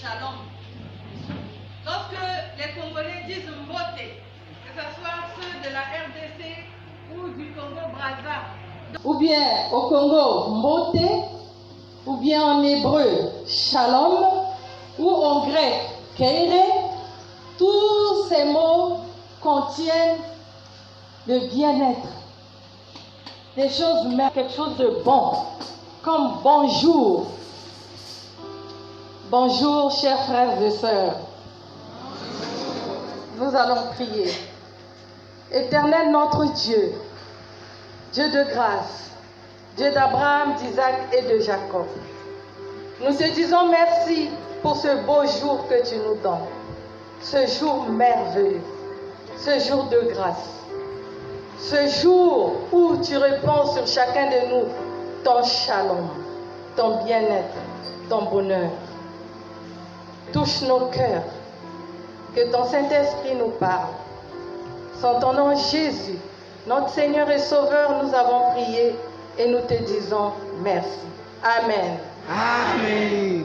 shalom. Lorsque les Congolais disent Mbote, que ce soit ceux de la RDC ou du Congo-Brazza, ou bien au Congo Mbote, ou bien en hébreu shalom, ou en grec keire, tous ces mots contiennent le bien-être, des choses, quelque chose de bon, comme bonjour. Bonjour, chers frères et sœurs. Nous allons prier. Éternel notre Dieu, Dieu de grâce, Dieu d'Abraham, d'Isaac et de Jacob, nous te disons merci pour ce beau jour que tu nous donnes, ce jour merveilleux, ce jour de grâce, ce jour où tu répands sur chacun de nous ton shalom, ton bien-être, ton bonheur. Touche nos cœurs, que ton Saint-Esprit nous parle. Sans ton nom Jésus, notre Seigneur et Sauveur, nous avons prié et nous te disons merci. Amen. Amen.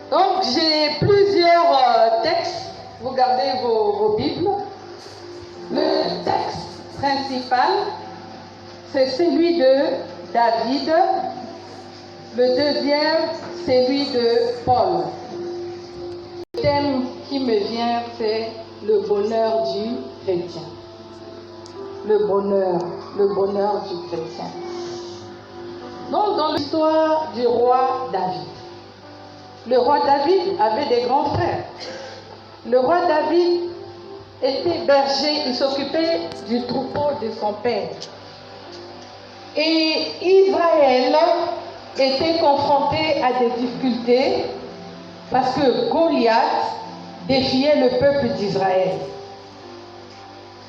Donc j'ai plusieurs textes, vous gardez vos Bibles. Le texte principal, c'est celui de David. Le deuxième, c'est celui de Paul. Le thème qui me vient, c'est le bonheur du chrétien. Le bonheur du chrétien. Donc, dans l'histoire du roi David, le roi David avait des grands frères. Le roi David était berger, il s'occupait du troupeau de son père. Et Israël était confronté à des difficultés parce que Goliath défiait le peuple d'Israël.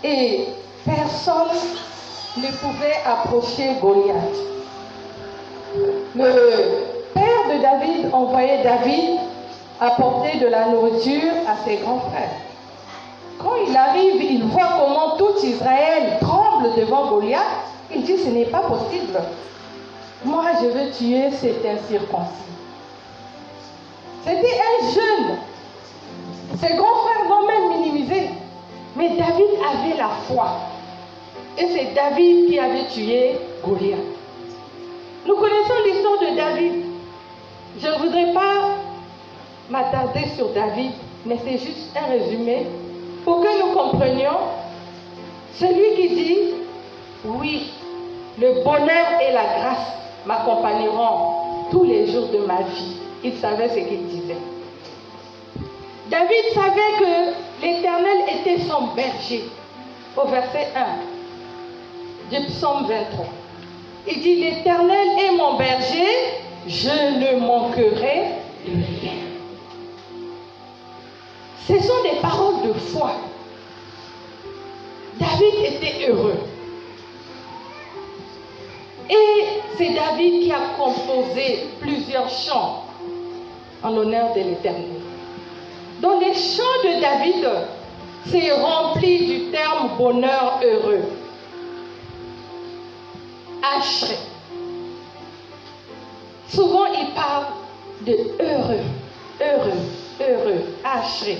Et personne ne pouvait approcher Goliath. Le père de David envoyait David apporter de la nourriture à ses grands frères. Quand il arrive, il voit comment tout Israël tremble devant Goliath. Il dit, ce n'est pas possible. Moi, je veux tuer cet incirconcis. C'était un jeune. Ses grands frères vont même minimiser. Mais David avait la foi. Et c'est David qui avait tué Goliath. Nous connaissons l'histoire de David. Je ne voudrais pas m'attarder sur David, mais c'est juste un résumé pour que nous comprenions celui qui dit, oui, le bonheur et la grâce m'accompagneront tous les jours de ma vie. Il savait ce qu'il disait. David savait que l'Éternel était son berger. Au verset 1 du psaume 23. Il dit, l'Éternel est mon berger, je ne manquerai de rien. Ce sont des paroles de foi. David était heureux. Et c'est David qui a composé plusieurs chants en l'honneur de l'Éternel. Dans les chants de David, c'est rempli du terme bonheur heureux. Ashré. Souvent, il parle de heureux, ashré.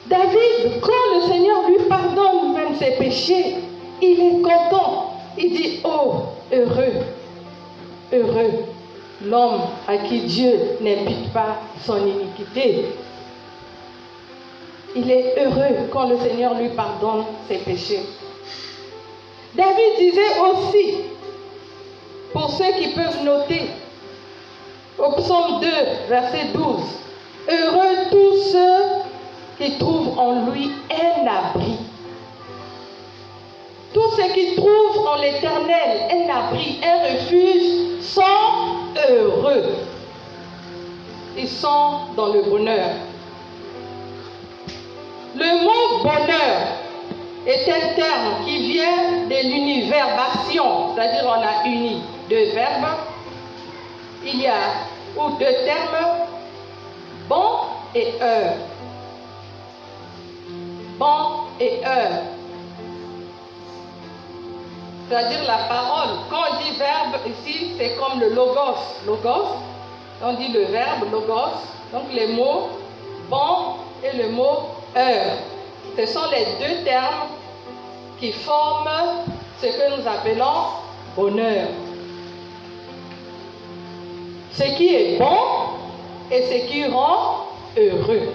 David, quand le Seigneur lui pardonne même ses péchés, il est content. Il dit, oh, heureux, l'homme à qui Dieu n'impute pas son iniquité. Il est heureux quand le Seigneur lui pardonne ses péchés. David disait aussi, pour ceux qui peuvent noter, au psaume 2, verset 12, heureux tous ceux qui trouvent en lui un abri. Tous ceux qui trouvent en l'Éternel un abri, un refuge, sont heureux. Ils sont dans le bonheur. Le mot bonheur est un terme qui vient de l'univerbation, c'est-à-dire on a uni deux verbes. Il y a ou deux termes, bon et heure. Bon et heure. C'est-à-dire la parole. Quand on dit verbe ici, c'est comme le logos. Logos, On dit le verbe logos, donc les mots bon et le mot heure. Ce sont les deux termes qui forment ce que nous appelons bonheur. Ce qui est bon et ce qui rend heureux.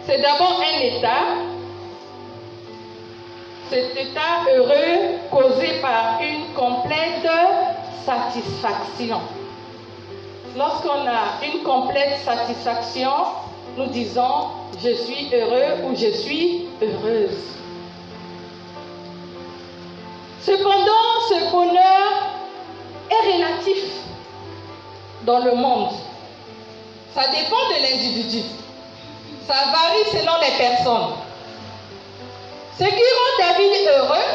C'est d'abord un état. Cet état heureux causé par une complète satisfaction. Lorsqu'on a une complète satisfaction, nous disons « je suis heureux » ou « je suis heureuse ». Cependant, ce bonheur est relatif dans le monde. Ça dépend de l'individu. Ça varie selon les personnes. Ce qui rend David heureux,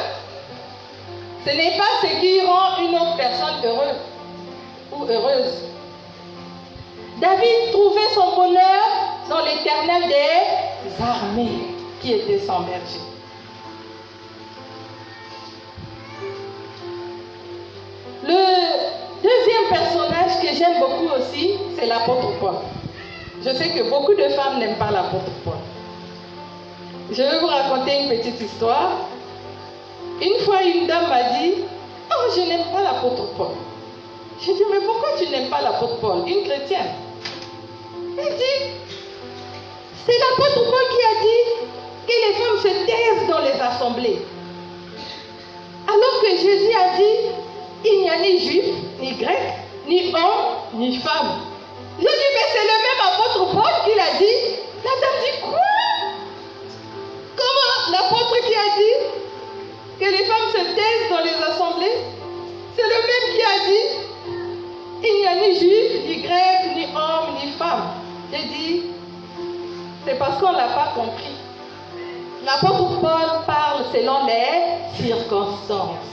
ce n'est pas ce qui rend une autre personne heureuse ou heureuse. David trouvait son bonheur dans l'Éternel des armées, qui était son berger. Le deuxième personnage que j'aime beaucoup aussi, c'est l'apôtre Paul. Je sais que beaucoup de femmes n'aiment pas l'apôtre Paul. Je vais vous raconter une petite histoire. Une fois, une dame m'a dit « Oh, je n'aime pas l'apôtre Paul. » J'ai dit « Mais pourquoi tu n'aimes pas l'apôtre Paul, une chrétienne ?» Elle dit « C'est l'apôtre Paul qui a dit que les femmes se taisent dans les assemblées. Alors que Jésus a dit « Il n'y a ni juif, ni grec, ni homme, ni femme. » Je dis « Mais c'est le même apôtre Paul qui l'a dit. » La dame dit « Quoi ? Comment l'apôtre qui a dit que les femmes se taisent dans les assemblées, c'est le même qui a dit il n'y a ni juif, ni grec, ni homme, ni femme. » J'ai dit, c'est parce qu'on ne l'a pas compris. L'apôtre Paul parle selon les circonstances.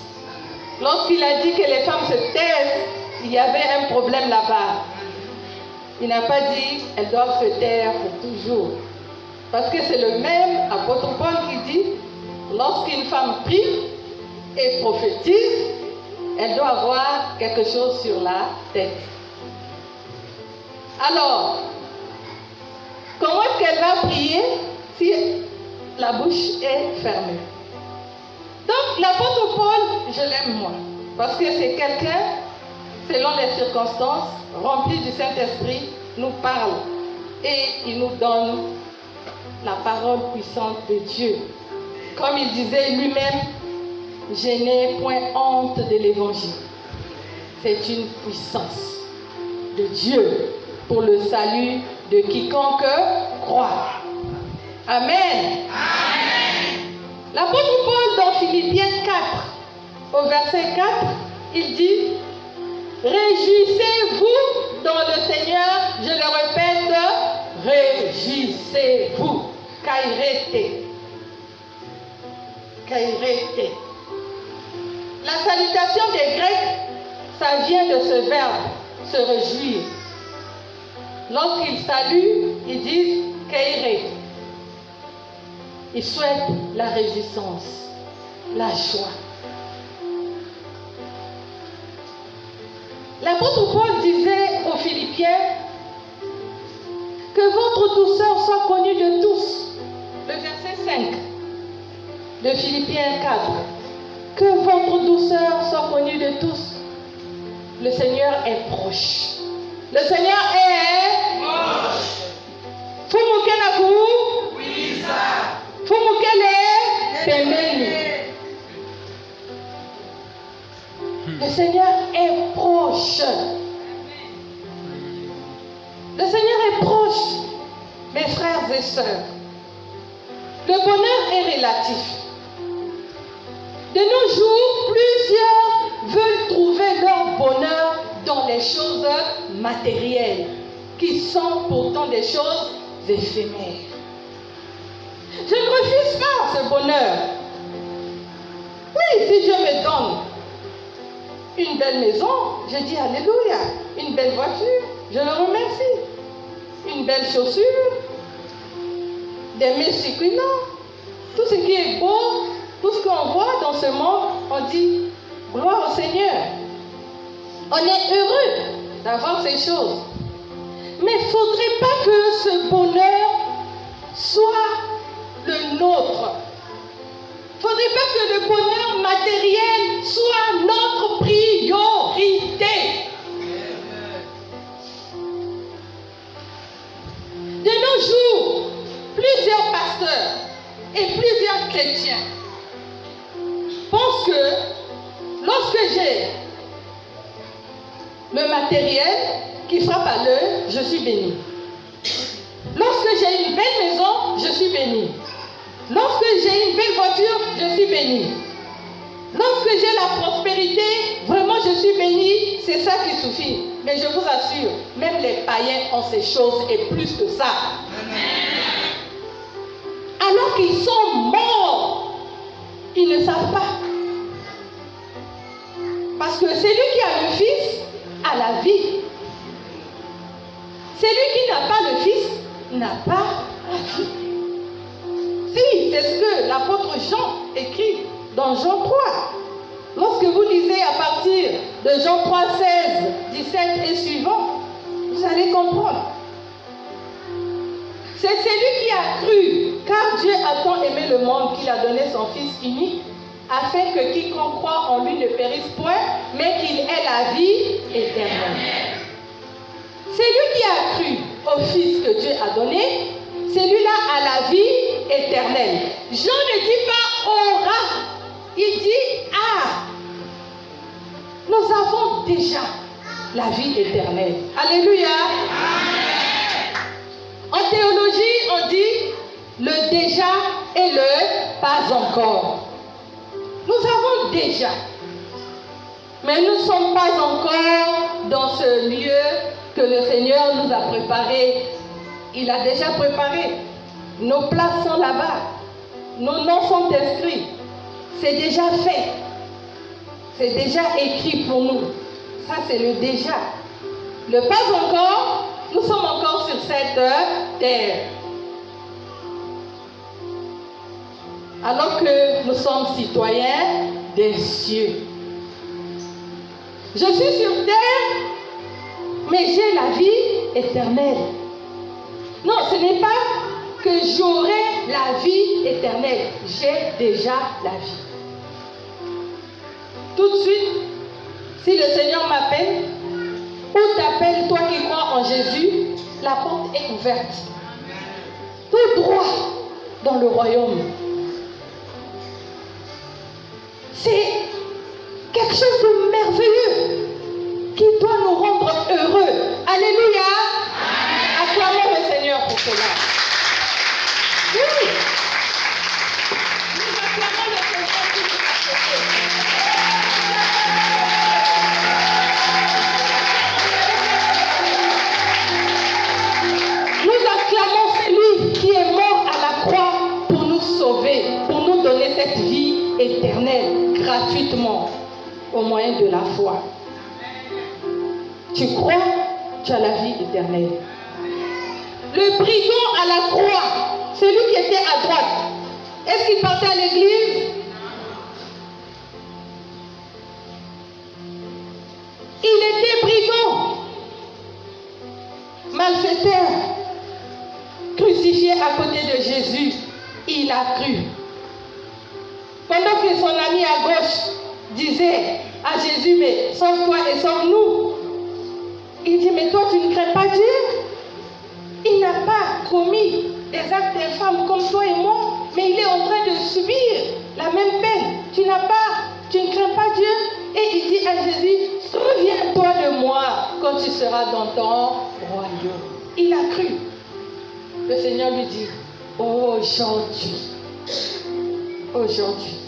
Lorsqu'il a dit que les femmes se taisent, il y avait un problème là-bas. Il n'a pas dit elles doivent se taire pour toujours. Parce que c'est le même apôtre Paul qui dit, lorsqu'une femme prie et prophétise, elle doit avoir quelque chose sur la tête. Alors, comment est-ce qu'elle va prier si la bouche est fermée? Donc, l'apôtre Paul, je l'aime moi, parce que c'est quelqu'un, selon les circonstances, rempli du Saint-Esprit, nous parle et il nous donne la parole puissante de Dieu. Comme il disait lui-même, je n'ai point honte de l'évangile. C'est une puissance de Dieu pour le salut de quiconque croit. Amen. Amen. L'apôtre Paul dans Philippiens 4, au verset 4, il dit « Réjouissez-vous dans le Seigneur ». Je le répète, réjouissez-vous. Kairete. Kairete. La salutation des Grecs, ça vient de ce verbe, se réjouir. Lorsqu'ils saluent, ils disent Kairete. Ils souhaitent la réjouissance, la joie. L'apôtre Paul disait aux Philippiens que votre douceur soit connue de tous. Le verset 5 de Philippiens 4. Que votre douceur soit connue de tous. Le Seigneur est proche. Le Seigneur est proche. Fumukena oui, ça. Fumukele pembeni. Le Seigneur est proche. Le Seigneur est proche, mes frères et sœurs. Le bonheur est relatif. De nos jours, plusieurs veulent trouver leur bonheur dans les choses matérielles, qui sont pourtant des choses éphémères. Je ne refuse pas ce bonheur. Oui, si Dieu me donne une belle maison, je dis Alléluia. Une belle voiture, je le remercie. Une belle chaussure, des mets succulents, tout ce qui est beau, tout ce qu'on voit dans ce monde, on dit gloire au Seigneur. On est heureux. d'avoir ces choses. Mais il ne faudrait pas que ce bonheur soit le nôtre. Il ne faudrait pas que le bonheur matériel soit notre priorité. De nos jours, plusieurs pasteurs et plusieurs chrétiens pensent que lorsque j'ai le matériel qui frappe à l'œil, je suis béni. Lorsque j'ai une belle maison, je suis béni. Lorsque j'ai une belle voiture, je suis béni. Lorsque j'ai la prospérité, vraiment je suis béni, c'est ça qui suffit. Mais je vous assure, même les païens ont ces choses et plus que ça. Alors qu'ils sont morts, ils ne savent pas. Parce que celui qui a le Fils a la vie. Celui qui n'a pas le Fils n'a pas la vie. Si, c'est ce que l'apôtre Jean écrit dans Jean 3. Lorsque vous lisez à partir de Jean 3, 16, 17 et suivant, vous allez comprendre. C'est celui qui a cru, car Dieu a tant aimé le monde qu'il a donné son Fils unique, afin que quiconque croit en lui ne périsse point, mais qu'il ait la vie éternelle. Celui qui a cru au Fils que Dieu a donné, celui-là a la vie éternelle. Jean ne dit pas aura, il dit a. Nous avons déjà la vie éternelle. Alléluia. En théologie, on dit le déjà et le pas encore. Nous avons déjà, mais nous ne sommes pas encore dans ce lieu que le Seigneur nous a préparé. Il a déjà préparé. Nos places sont là-bas. Nos noms sont inscrits. C'est déjà fait. C'est déjà écrit pour nous. Ça, c'est le déjà. Le pas encore, nous sommes encore sur cette terre. Alors que nous sommes citoyens des cieux. Je suis sur terre, mais j'ai la vie éternelle. Non, ce n'est pas que j'aurai la vie éternelle. J'ai déjà la vie. Tout de suite, si le Seigneur m'appelle, ou t'appelle, toi qui crois en Jésus, la porte est ouverte. Tout droit dans le royaume. C'est quelque chose de merveilleux qui doit nous rendre heureux. Alléluia. Acclamons le Seigneur pour cela. Oui. Nous acclamons le Seigneur pour cela. Nous acclamons celui qui est mort à la croix pour nous sauver, pour nous donner cette vie éternelle gratuitement au moyen de la foi. Tu crois, tu as la vie éternelle. Le brigand à la croix, celui qui était à droite, est-ce qu'il partait à l'église? Il était brigand, malfaiteur, crucifié à côté de Jésus. Il a cru. Pendant que son ami à gauche disait à Jésus, mais sauve-toi et sauve-nous. Il dit, mais toi tu ne crains pas Dieu? Il n'a pas commis des actes infâmes comme toi et moi, mais il est en train de subir la même peine. Tu ne crains pas Dieu? Et il dit à Jésus, souviens-toi de moi quand tu seras dans ton royaume. Il a cru. Le Seigneur lui dit, aujourd'hui,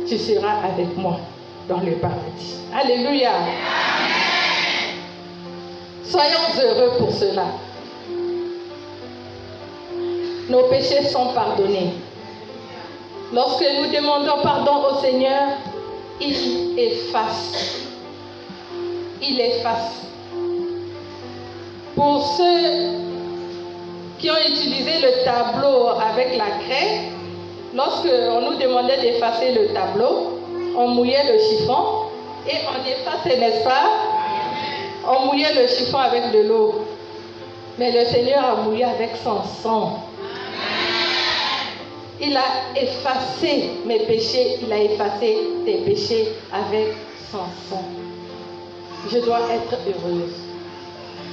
tu seras avec moi dans le paradis. Alléluia. Soyons heureux pour cela. Nos péchés sont pardonnés. Lorsque nous demandons pardon au Seigneur, il efface. Il efface. Pour ceux qui ont utilisé le tableau avec la craie, lorsque on nous demandait d'effacer le tableau, on mouillait le chiffon et on effaçait, n'est-ce pas? on mouillait le chiffon avec de l'eau. Mais le Seigneur a mouillé avec son sang. Il a effacé mes péchés. Il a effacé tes péchés avec son sang. Je dois être heureuse.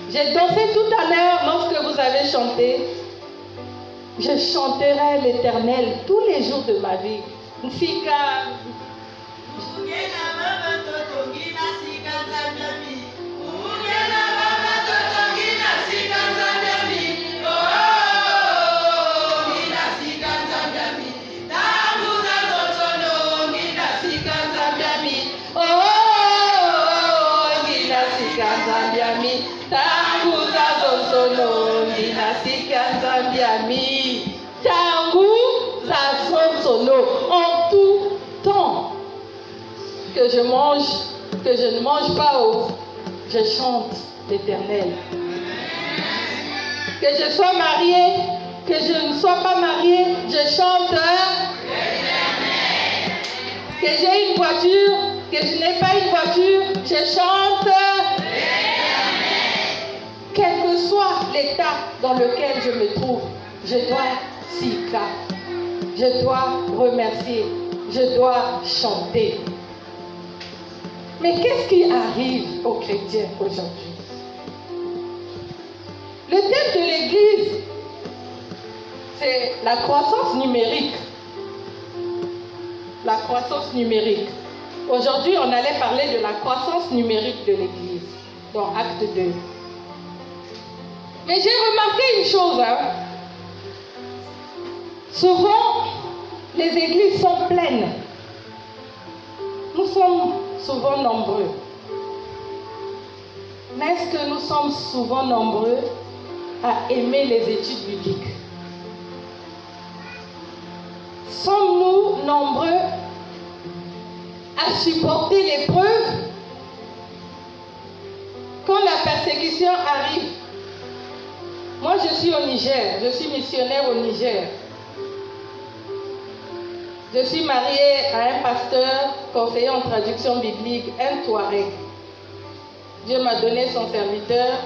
J'ai dansé tout à l'heure lorsque vous avez chanté. Je chanterai l'Éternel tous les jours de ma vie. Nsika. En tout temps, que je mange, que je ne mange pas, je chante l'Éternel. Que je sois mariée, que je ne sois pas mariée, je chante l'Éternel. Que j'ai une voiture, que je n'ai pas une voiture, je chante l'Éternel. Quel que soit l'état dans lequel je me trouve, je dois sika. Je dois remercier, je dois chanter. Mais qu'est-ce qui arrive aux chrétiens aujourd'hui? Le thème de l'Église, c'est la croissance numérique. La croissance numérique. Aujourd'hui, on allait parler de la croissance numérique de l'Église, dans Acte 2. Mais j'ai remarqué une chose, Souvent, les églises sont pleines. Nous sommes souvent nombreux. Mais est-ce que nous sommes souvent nombreux à aimer les études bibliques? Sommes-nous nombreux à supporter l'épreuve quand la persécution arrive? Moi, je suis au Niger. Je suis missionnaire au Niger. Je suis mariée à un pasteur, conseiller en traduction biblique, un Touareg. Dieu m'a donné son serviteur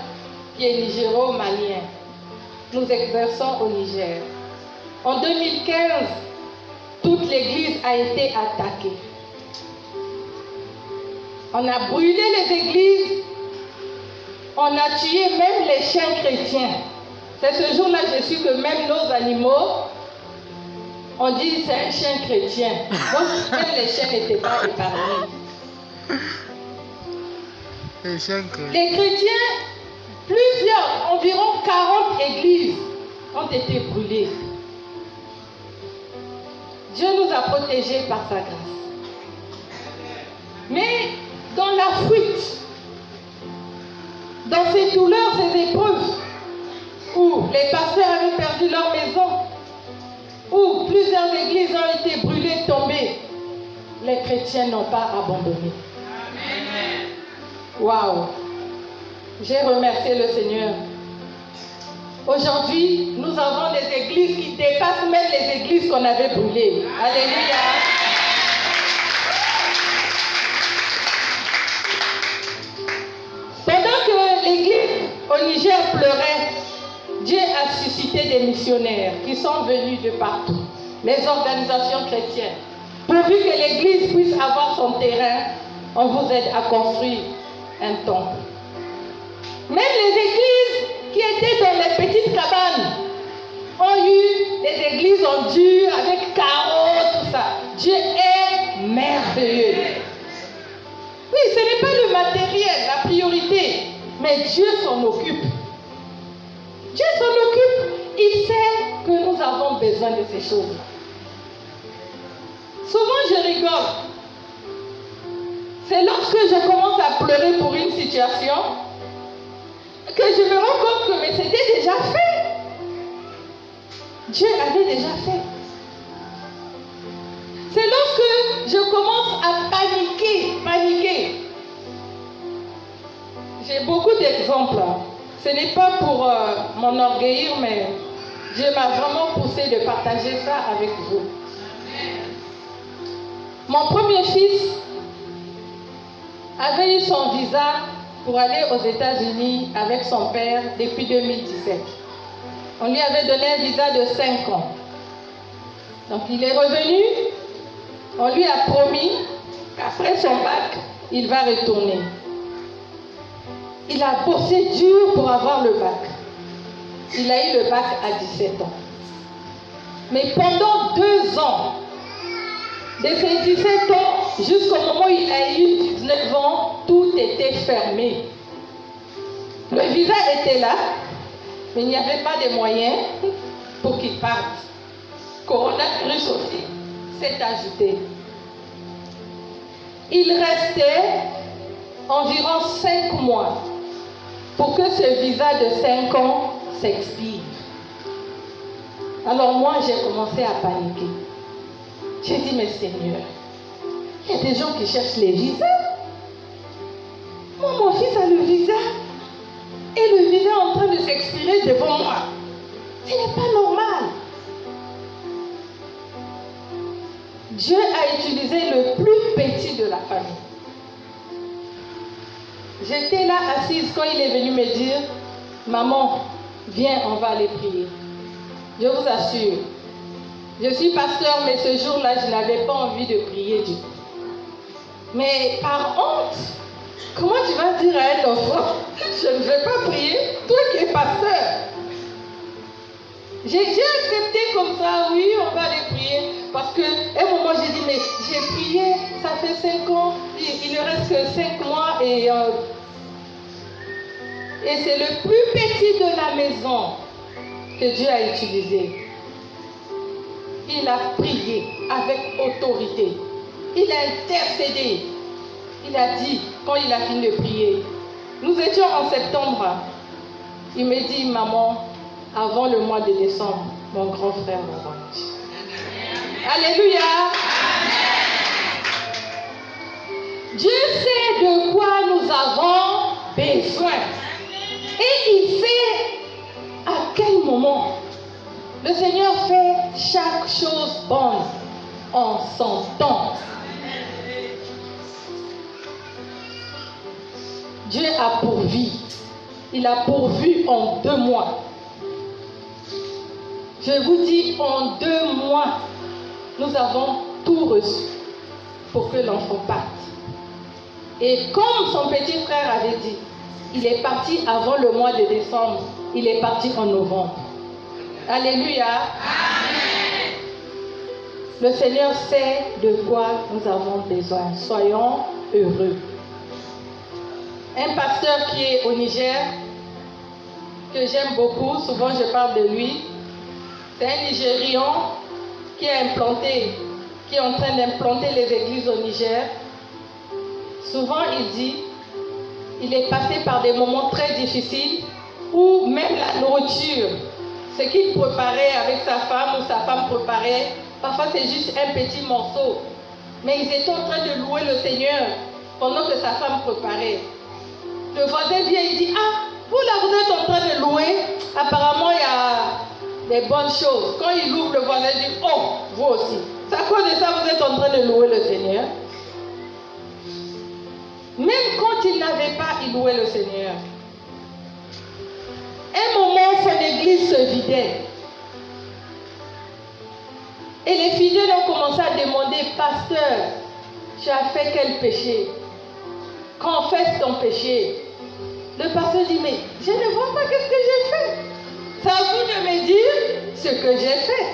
qui est nigéro-malien. Nous exerçons au Niger. En 2015, toute l'église a été attaquée. On a brûlé les églises. On a tué même les chiens chrétiens. C'est ce jour-là que j'ai su que même nos animaux, on dit c'est un chien chrétien. Donc même les chiens n'étaient pas épargnés. Les chrétiens, plusieurs, environ 40 églises ont été brûlées. Dieu nous a protégés par sa grâce. Mais dans la fuite, dans ces douleurs, ces épreuves, où les pasteurs avaient perdu leur maison, où plusieurs églises ont été brûlées, tombées, les chrétiens n'ont pas abandonné. Waouh! J'ai remercié le Seigneur. Aujourd'hui, nous avons des églises qui dépassent même les églises qu'on avait brûlées. Alléluia! Pendant que l'église au Niger pleurait, Dieu a suscité des missionnaires qui sont venus de partout, les organisations chrétiennes. Pourvu que l'église puisse avoir son terrain, on vous aide à construire un temple. Même les églises qui étaient dans les petites cabanes ont eu des églises en dur avec carreaux, tout ça. Dieu est merveilleux. Oui, ce n'est pas le matériel, la priorité, mais Dieu s'en occupe. Dieu s'en occupe. Il sait que nous avons besoin de ces choses. Souvent, je rigole. C'est lorsque je commence à pleurer pour une situation que je me rends compte que mais c'était déjà fait. Dieu avait déjà fait. C'est lorsque je commence à paniquer. J'ai beaucoup d'exemples. Ce n'est pas pour m'enorgueillir, mais Dieu m'a vraiment poussé de partager ça avec vous. Mon premier fils avait eu son visa pour aller aux États-Unis avec son père depuis 2017. On lui avait donné un visa de 5 ans. Donc il est revenu, on lui a promis qu'après son bac, il va retourner. Il a bossé dur pour avoir le bac. Il a eu le bac à 17 ans. Mais pendant 2 ans, de ses 17 ans jusqu'au moment où il a eu 19 ans, tout était fermé. Le visa était là, mais il n'y avait pas de moyens pour qu'il parte. Coronavirus aussi s'est ajouté. Il restait environ 5 mois pour que ce visa de 5 ans s'expire. Alors moi, j'ai commencé à paniquer. J'ai dit, mais Seigneur, il y a des gens qui cherchent les visas. Moi, mon fils a le visa. Et le visa est en train de s'expirer devant moi. Ce n'est pas normal. Dieu a utilisé le plus petit de la famille. J'étais là assise quand il est venu me dire, maman, viens, on va aller prier. Je vous assure, je suis pasteur, mais ce jour-là, je n'avais pas envie de prier du tout. Mais par honte, comment tu vas dire à un enfant, je ne vais pas prier, toi qui es pasteur? J'ai accepté comme ça, oui, on va aller prier. Parce qu'à un moment, j'ai dit, mais j'ai prié, ça fait 5 ans, il ne reste que 5 mois et c'est le plus petit de la maison que Dieu a utilisé. Il a prié avec autorité. Il a intercédé. Il a dit, quand il a fini de prier, nous étions en septembre. Il me dit, maman, avant le mois de décembre, mon grand frère va revenir. Alléluia. Dieu sait de quoi nous avons besoin. Et il sait à quel moment. Le Seigneur fait chaque chose bonne en son temps. Dieu a pourvu. Il a pourvu en 2 mois. Je vous dis, en 2 mois, nous avons tout reçu pour que l'enfant parte. Et comme son petit frère avait dit, il est parti avant le mois de décembre, il est parti en novembre. Alléluia. Amen. Le Seigneur sait de quoi nous avons besoin. Soyons heureux. Un pasteur qui est au Niger, que j'aime beaucoup, souvent je parle de lui, c'est un Nigérian qui est en train d'implanter les églises au Niger. Souvent il dit, il est passé par des moments très difficiles où même la nourriture, ce qu'il préparait avec sa femme ou sa femme préparait, parfois c'est juste un petit morceau. Mais ils étaient en train de louer le Seigneur pendant que sa femme préparait. Le voisin vient et dit, ah, vous là vous êtes en train de louer, apparemment il y a des bonnes choses. Quand il ouvre, le voisin dit, oh, vous aussi. C'est à cause de ça que vous êtes en train de louer le Seigneur. Même quand il n'avait pas, il louait le Seigneur. Un moment, son église se vidait. Et les fidèles ont commencé à demander, pasteur, tu as fait quel péché? Confesse ton péché. Le pasteur dit, mais je ne vois pas qu'est-ce que j'ai fait. C'est à vous de me dire ce que j'ai fait.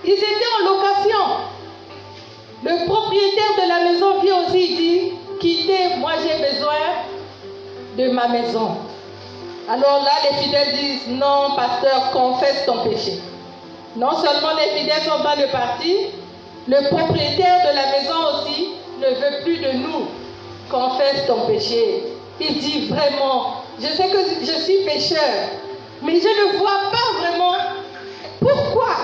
Ils étaient en location. Le propriétaire de la maison vient aussi dit, quittez, moi j'ai besoin de ma maison. Alors là, les fidèles disent, non, pasteur, confesse ton péché. Non seulement les fidèles sont dans le parti, le propriétaire de la maison aussi ne veut plus de nous. Confesse ton péché. Il dit vraiment, je sais que je suis pécheur, mais je ne vois pas vraiment pourquoi.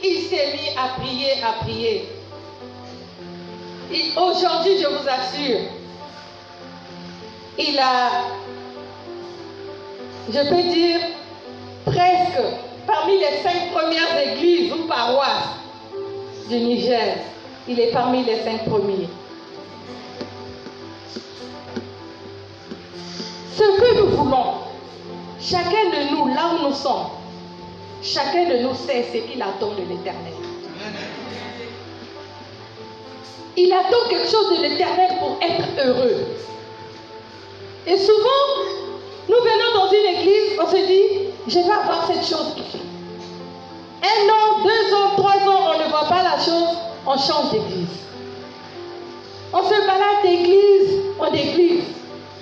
Il s'est mis à prier, Et aujourd'hui, je vous assure, il a, je peux dire, presque parmi les 5 premières églises ou paroisses du Niger, il est parmi les 5 premiers. Ce que nous voulons, chacun de nous, là où nous sommes, chacun de nous sait ce qu'il attend de l'Éternel. Il attend quelque chose de l'Éternel pour être heureux. Et souvent, nous venons dans une église, on se dit, je vais avoir cette chose ici. 1 an, 2 ans, 3 ans, on ne voit pas la chose, on change d'église. On se balade d'église en église.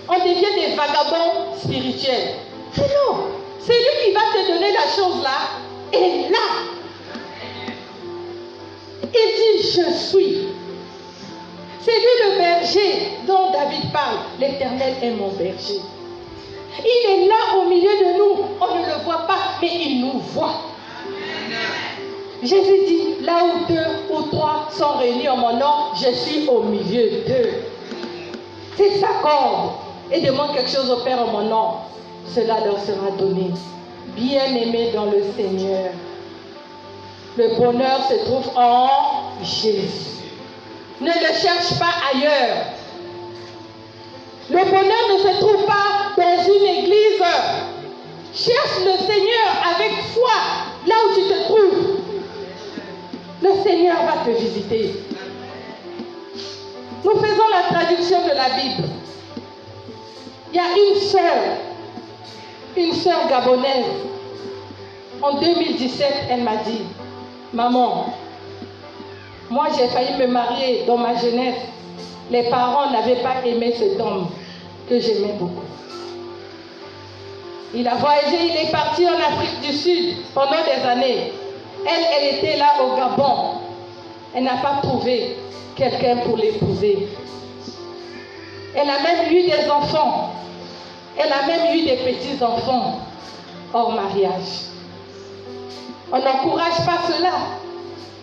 On devient des vagabonds spirituels. Mais non, c'est lui qui va te donner la chose là. Et là, il dit, je suis. C'est lui le berger dont David parle. L'Éternel est mon berger. Il est là au milieu de nous. On ne le voit pas, mais il nous voit. Jésus dit, là où 2 ou 3 sont réunis en mon nom, je suis au milieu d'eux. S'ils s'accordent et demandent quelque chose au Père en mon nom, cela leur sera donné. Bien-aimés dans le Seigneur, le bonheur se trouve en Jésus. Ne le cherche pas ailleurs. Le bonheur ne se trouve pas dans une église. Cherche le Seigneur avec foi là où tu te trouves. Le Seigneur va te visiter. Nous faisons la traduction de la Bible. Il y a une sœur gabonaise. En 2017, elle m'a dit, maman, moi j'ai failli me marier dans ma jeunesse. Les parents n'avaient pas aimé cet homme que j'aimais beaucoup. Il a voyagé, il est parti en Afrique du Sud pendant des années. Elle était là au Gabon. Elle n'a pas trouvé quelqu'un pour l'épouser. Elle a même eu des enfants. Elle a même eu des petits-enfants hors mariage. On n'encourage pas cela.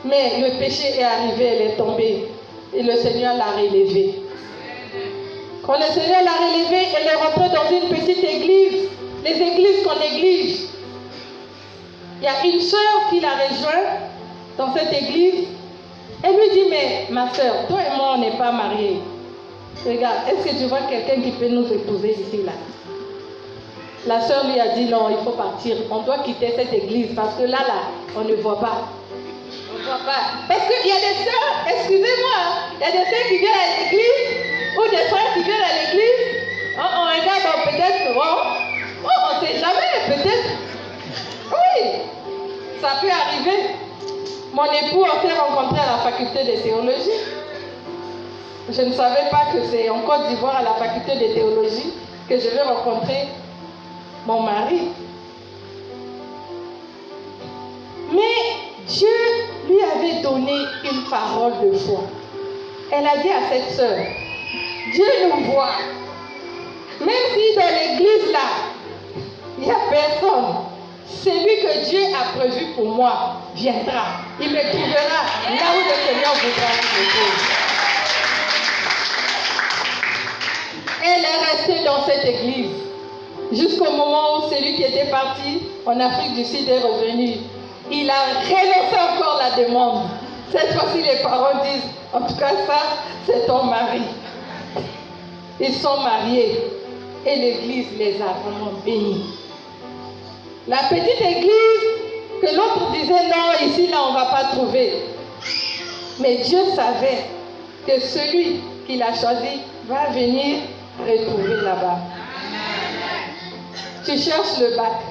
Mais le péché est arrivé, elle est tombée. Et le Seigneur l'a relevée. Quand le Seigneur l'a relevée, elle est rentrée dans une petite église. Les églises qu'on néglige. Il y a une sœur qui l'a rejoint dans cette église. Elle lui dit, mais ma sœur, toi et moi, on n'est pas mariés. Regarde, est-ce que tu vois quelqu'un qui peut nous épouser ici, là? La sœur lui a dit, non, il faut partir. On doit quitter cette église parce que là, on ne voit pas. On ne voit pas. Parce qu'il y a des sœurs, excusez-moi, il y a des sœurs qui viennent à l'église ou des frères qui viennent à l'église. On regarde peut-être, on ne sait jamais, peut-être. Oui, ça peut arriver. Mon époux a fait rencontrer à la faculté de théologie. Je ne savais pas que c'est en Côte d'Ivoire, à la faculté de théologie, que je vais rencontrer mon mari. Mais Dieu lui avait donné une parole de foi. Elle a dit à cette sœur, Dieu nous voit. Même si dans l'église là, il n'y a personne, celui que Dieu a prévu pour moi viendra. Il me trouvera là où le Seigneur voudra me trouver. Elle est restée dans cette église jusqu'au moment où celui qui était parti en Afrique du Sud est revenu. Il a relancé encore la demande. Cette fois-ci, les parents disent, en tout cas ça, c'est ton mari. Ils sont mariés et l'église les a vraiment bénis. La petite église que l'autre disait, non, ici, là, on ne va pas trouver. Mais Dieu savait que celui qu'il a choisi va venir retrouver là-bas. Tu cherches le bac,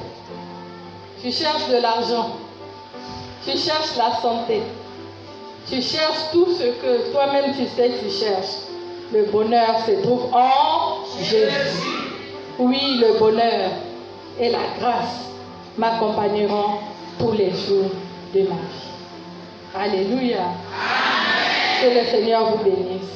tu cherches de l'argent, tu cherches la santé, tu cherches tout ce que toi-même tu sais tu cherches. Le bonheur se trouve en Jésus. Oui, le bonheur et la grâce m'accompagneront tous les jours de ma vie. Alléluia. Que le Seigneur vous bénisse.